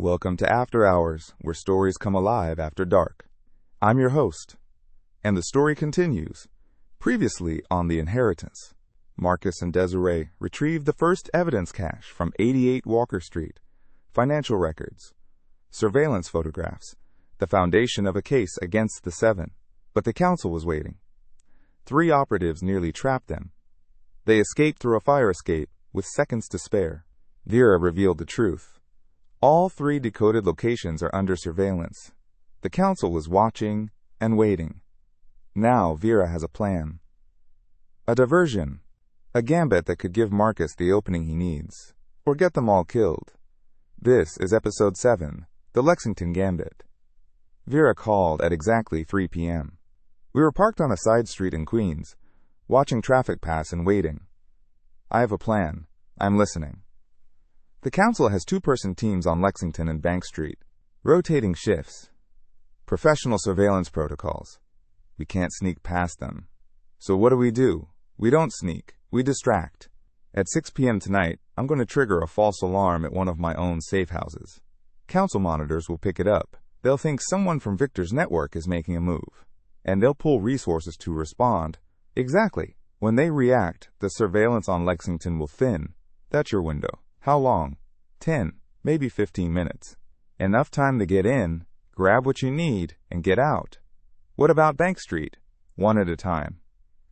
Welcome to After Hours, where stories come alive after dark. I'm your host, and the story continues. Previously on The Inheritance, Marcus and Desiree retrieved the first evidence cache from 88 Walker Street, financial records, surveillance photographs, the foundation of a case against the seven. But the council was waiting. 3 operatives nearly trapped them. They escaped through a fire escape with seconds to spare. Vera revealed the truth. All 3 decoded locations are under surveillance. The council was watching and waiting. Now Vera has a plan. A diversion. A gambit that could give Marcus the opening he needs, or get them all killed. This is Episode 7, The Lexington Gambit. Vera called at exactly 3 p.m. We were parked on a side street in Queens, watching traffic pass and waiting. I have a plan. I'm listening. The council has 2-person teams on Lexington and Bank Street, rotating shifts. Professional surveillance protocols. We can't sneak past them. So what do? We don't sneak. We distract. At 6 p.m. tonight, I'm going to trigger a false alarm at one of my own safe houses. Council monitors will pick it up. They'll think someone from Victor's network is making a move, and they'll pull resources to respond. Exactly. When they react, the surveillance on Lexington will thin. That's your window. How long? 10, maybe 15 minutes. Enough time to get in, grab what you need, and get out. What about Bank Street? One at a time.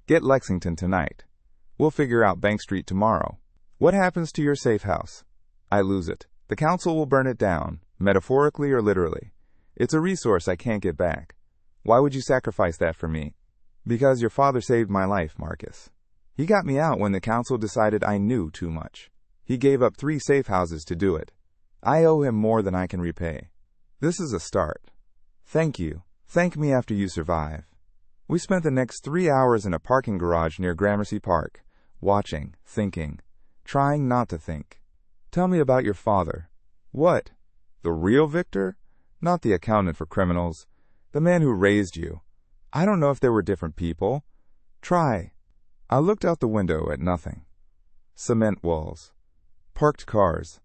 Get Lexington tonight. We'll figure out Bank Street tomorrow. What happens to your safe house? I lose it. The council will burn it down, metaphorically or literally. It's a resource I can't get back. Why would you sacrifice that for me? Because your father saved my life, Marcus. He got me out when the council decided I knew too much. He gave up 3 safe houses to do it. I owe him more than I can repay. This is a start. Thank you. Thank me after you survive. We spent the next 3 hours in a parking garage near Gramercy Park, watching, thinking, trying not to think. Tell me about your father. What? The real Victor? Not the accountant for criminals. The man who raised you. I don't know if there were different people. Try. I looked out the window at nothing. Cement walls. Parked cars.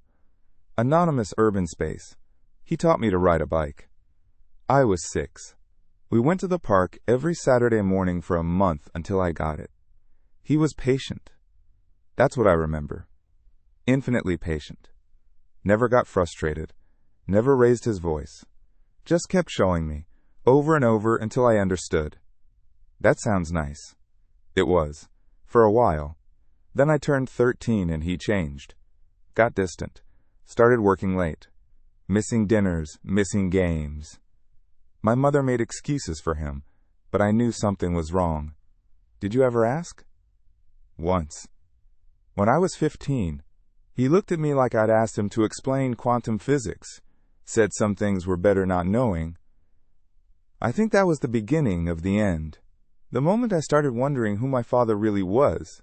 Anonymous urban space. He taught me to ride a bike. I was 6. We went to the park every Saturday morning for a month until I got it. He was patient. That's what I remember. Infinitely patient. Never got frustrated. Never raised his voice. Just kept showing me, over and over until I understood. That sounds nice. It was. For a while. Then I turned 13 and he changed. Got distant. Started working late. Missing dinners, missing games. My mother made excuses for him, but I knew something was wrong. Did you ever ask? Once. When I was 15, he looked at me like I'd asked him to explain quantum physics, said some things were better not knowing. I think that was the beginning of the end. The moment I started wondering who my father really was.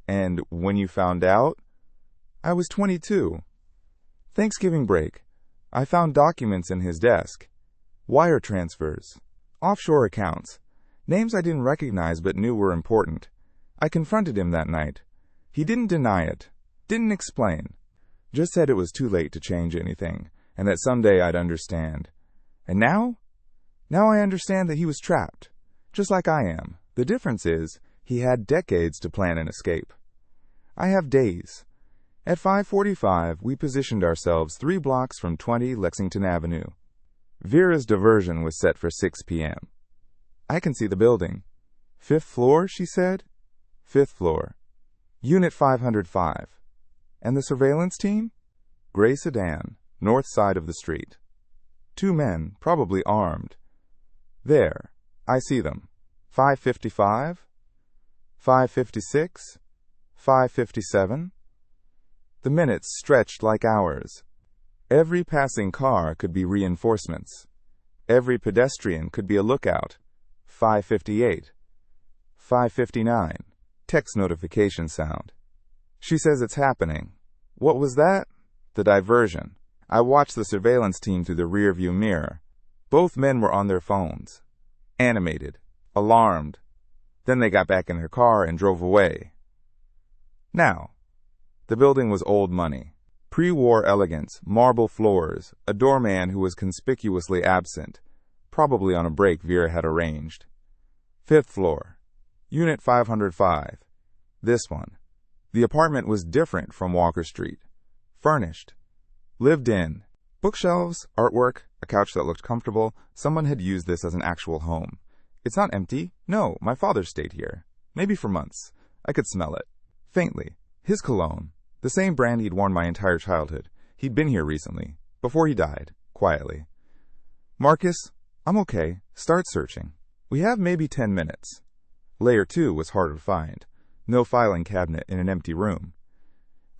And when you found out? I was 22. Thanksgiving break. I found documents in his desk. Wire transfers. Offshore accounts. Names I didn't recognize but knew were important. I confronted him that night. He didn't deny it. Didn't explain. Just said it was too late to change anything, and that someday I'd understand. And now? Now I understand that he was trapped. Just like I am. The difference is, he had decades to plan an escape. I have days. At 5:45, we positioned ourselves 3 blocks from 20 Lexington Avenue. Vera's diversion was set for 6 p.m. I can see the building. 5th floor, she said? 5th floor. Unit 505. And the surveillance team? Gray sedan, north side of the street. 2 men, probably armed. There. I see them. 555? 556? 557? The minutes stretched like hours. Every passing car could be reinforcements. Every pedestrian could be a lookout. 558. 559. Text notification sound. She says it's happening. What was that? The diversion. I watched the surveillance team through the rearview mirror. Both men were on their phones. Animated. Alarmed. Then they got back in their car and drove away. Now, the building was old money. Pre-war elegance, marble floors, a doorman who was conspicuously absent, probably on a break Vera had arranged. 5th floor. Unit 505. This one. The apartment was different from Walker Street. Furnished. Lived in. Bookshelves, artwork, a couch that looked comfortable. Someone had used this as an actual home. It's not empty. No, my father stayed here. Maybe for months. I could smell it. Faintly. His cologne. The same brand he'd worn my entire childhood. He'd been here recently. Before he died. Quietly. Marcus, I'm okay. Start searching. We have maybe 10 minutes. Layer 2 was harder to find. No filing cabinet in an empty room.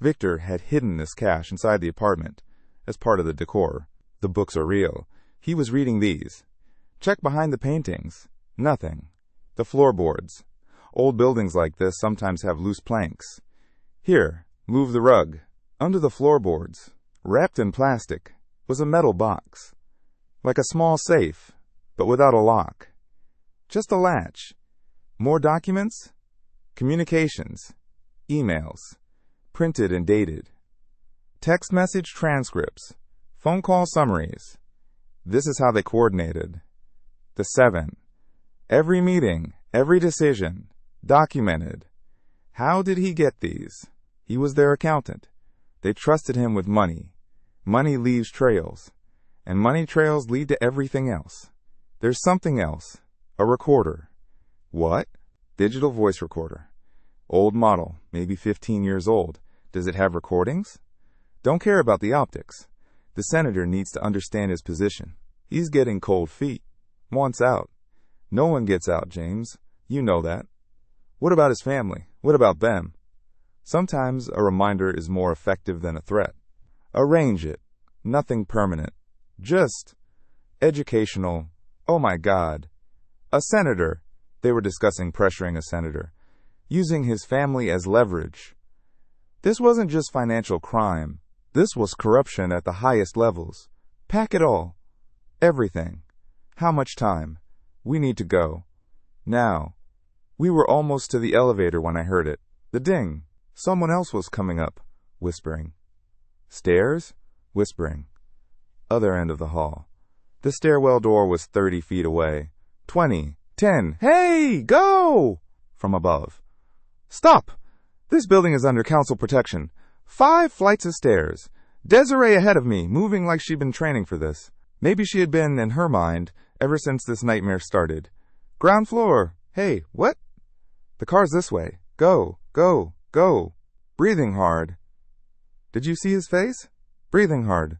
Victor had hidden this cache inside the apartment as part of the decor. The books are real. He was reading these. Check behind the paintings. Nothing. The floorboards. Old buildings like this sometimes have loose planks. Here, move the rug. Under the floorboards, wrapped in plastic, was a metal box. Like a small safe, but without a lock. Just a latch. More documents? Communications. Emails. Printed and dated. Text message transcripts. Phone call summaries. This is how they coordinated. The 7. Every meeting, every decision. Documented. How did he get these? He was their accountant. They trusted him with money. Money leaves trails. And money trails lead to everything else. There's something else. A recorder. What? Digital voice recorder. Old model, maybe 15 years old. Does it have recordings? Don't care about the optics. The senator needs to understand his position. He's getting cold feet. Wants out. No one gets out, James. You know that. What about his family? What about them? Sometimes a reminder is more effective than a threat. Arrange it. Nothing permanent. Just educational. Oh my God. A senator. They were discussing pressuring a senator. Using his family as leverage. This wasn't just financial crime. This was corruption at the highest levels. Pack it all. Everything. How much time? We need to go. Now. We were almost to the elevator when I heard it. The ding. Someone else was coming up. Whispering. Stairs? Whispering. Other end of the hall. The stairwell door was 30 feet away. 20. 10. Hey! Go! From above. Stop! This building is under council protection. 5 flights of stairs. Desiree ahead of me, moving like she'd been training for this. Maybe she had been, in her mind, ever since this nightmare started. Ground floor. Hey, what? The car's this way. Go, go, go. Breathing hard. Did you see his face? Breathing hard.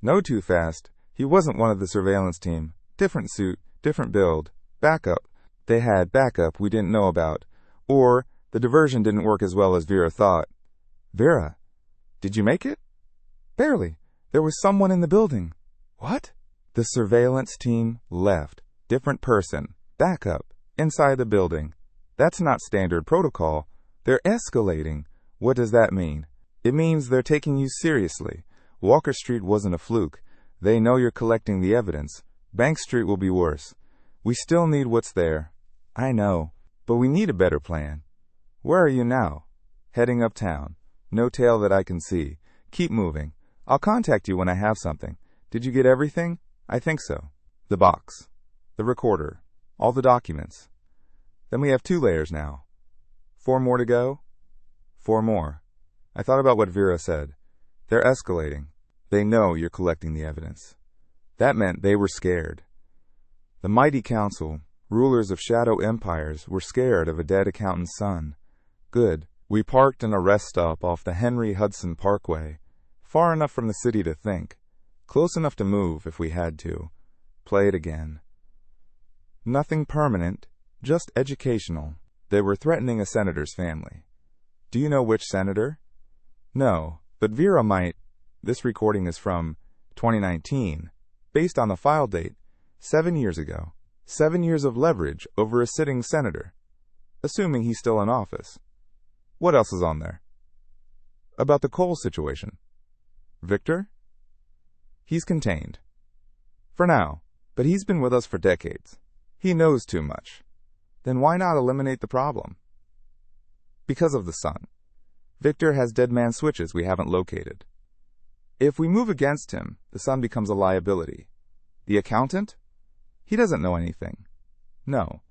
No too fast. He wasn't one of the surveillance team. Different suit, different build. Backup. They had backup we didn't know about. Or the diversion didn't work as well as Vera thought. Vera, did you make it? Barely. There was someone in the building. What? The surveillance team left. Different person. Backup. Inside the building. That's not standard protocol. They're escalating. What does that mean? It means they're taking you seriously. Walker Street wasn't a fluke. They know you're collecting the evidence. Bank Street will be worse. We still need what's there. I know. But we need a better plan. Where are you now? Heading uptown. No tail that I can see. Keep moving. I'll contact you when I have something. Did you get everything? I think so. The box. The recorder. All the documents. Then we have 2 layers now. 4 more to go? 4 more. I thought about what Vera said. They're escalating. They know you're collecting the evidence. That meant they were scared. The mighty council, rulers of shadow empires, were scared of a dead accountant's son. Good. We parked in a rest stop off the Henry Hudson Parkway, far enough from the city to think, close enough to move if we had to. Play it again. Nothing permanent, just educational. They were threatening a senator's family. Do you know which senator? No, but Vera might. This recording is from 2019, based on the file date, 7 years ago. 7 years of leverage over a sitting senator, assuming he's still in office. What else is on there? About the coal situation. Victor? He's contained. For now, but he's been with us for decades. He knows too much. Then why not eliminate the problem? Because of the sun. Victor has dead man switches we haven't located. If we move against him, the son becomes a liability. The accountant? He doesn't know anything. No.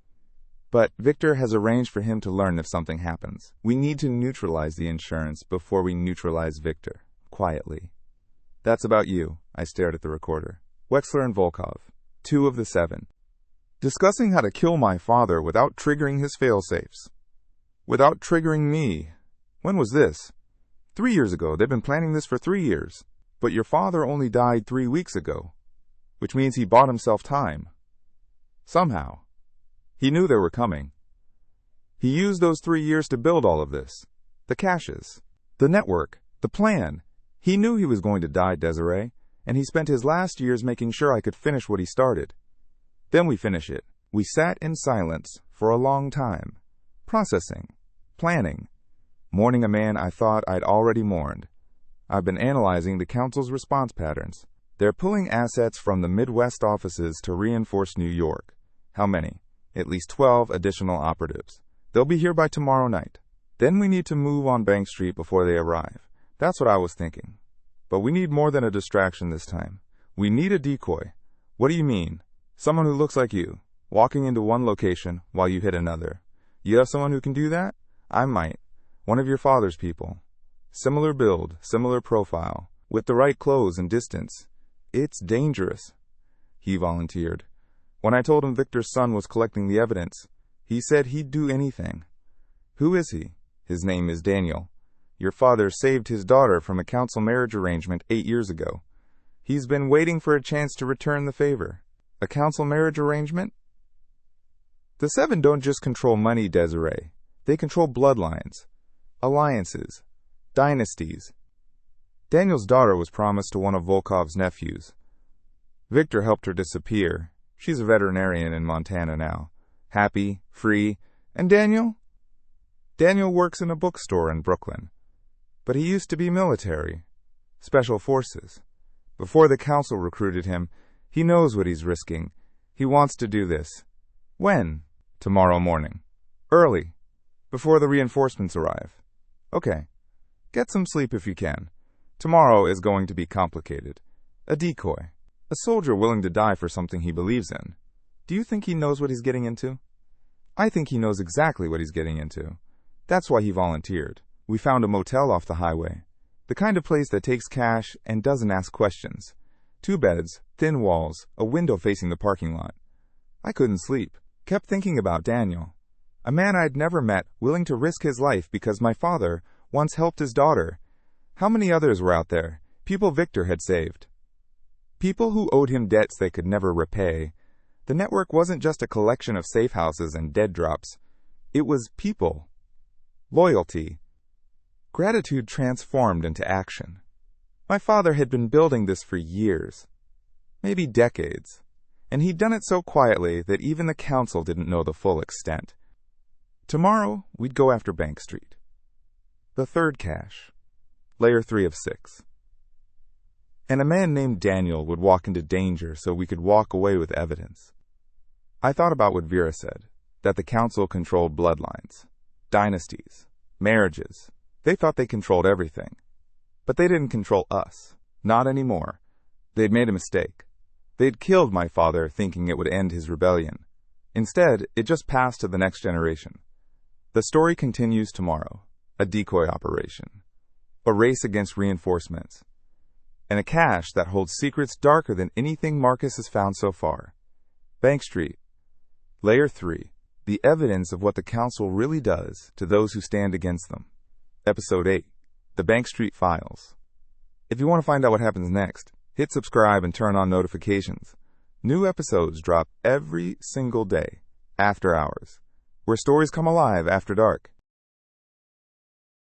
But Victor has arranged for him to learn if something happens. We need to neutralize the insurance before we neutralize Victor. Quietly. That's about you. I stared at the recorder. Wexler and Volkov. 2 of the 7. Discussing how to kill my father without triggering his failsafes. Without triggering me. When was this? 3 years ago. They've been planning this for 3 years. But your father only died 3 weeks ago. Which means he bought himself time. Somehow. He knew they were coming. He used those 3 years to build all of this. The caches. The network. The plan. He knew he was going to die, Desiree, and he spent his last years making sure I could finish what he started. Then we finish it. We sat in silence for a long time. Processing. Planning. Mourning a man I thought I'd already mourned. I've been analyzing the council's response patterns. They're pulling assets from the Midwest offices to reinforce New York. How many? At least 12 additional operatives. They'll be here by tomorrow night. Then we need to move on Bank Street before they arrive. That's what I was thinking. But we need more than a distraction this time. We need a decoy. What do you mean? Someone who looks like you, walking into one location while you hit another. You have someone who can do that? I might. One of your father's people. Similar build, similar profile, with the right clothes and distance. It's dangerous. He volunteered. When I told him Victor's son was collecting the evidence, he said he'd do anything. Who is he? His name is Daniel. Your father saved his daughter from a council marriage arrangement 8 years ago. He's been waiting for a chance to return the favor. A council marriage arrangement? The 7 don't just control money, Desiree. They control bloodlines, alliances, dynasties. Daniel's daughter was promised to one of Volkov's nephews. Victor helped her disappear. She's a veterinarian in Montana now. Happy, free. And Daniel? Daniel works in a bookstore in Brooklyn. But he used to be military. Special forces. Before the council recruited him, he knows what he's risking. He wants to do this. When? Tomorrow morning. Early. Before the reinforcements arrive. Okay. Get some sleep if you can. Tomorrow is going to be complicated. A decoy. A soldier willing to die for something he believes in. Do you think he knows what he's getting into? I think he knows exactly what he's getting into. That's why he volunteered. We found a motel off the highway. The kind of place that takes cash and doesn't ask questions. 2 beds, thin walls, a window facing the parking lot. I couldn't sleep. Kept thinking about Daniel. A man I'd never met, willing to risk his life because my father once helped his daughter. How many others were out there? People Victor had saved. People who owed him debts they could never repay. The network wasn't just a collection of safe houses and dead drops. It was people. Loyalty. Gratitude transformed into action. My father had been building this for years, maybe decades, and he'd done it so quietly that even the council didn't know the full extent. Tomorrow, we'd go after Bank Street. The 3rd cache, layer 3 of 6. And a man named Daniel would walk into danger so we could walk away with evidence. I thought about what Vera said, that the council controlled bloodlines, dynasties, marriages. They thought they controlled everything. But they didn't control us. Not anymore. They'd made a mistake. They'd killed my father thinking it would end his rebellion. Instead, it just passed to the next generation. The story continues tomorrow. A decoy operation. A race against reinforcements. And a cache that holds secrets darker than anything Marcus has found so far. Bank Street. Layer 3. The evidence of what the council really does to those who stand against them. Episode 8. The Bank Street Files. If you want to find out what happens next, hit subscribe and turn on notifications. New episodes drop every single day, after hours, where stories come alive after dark.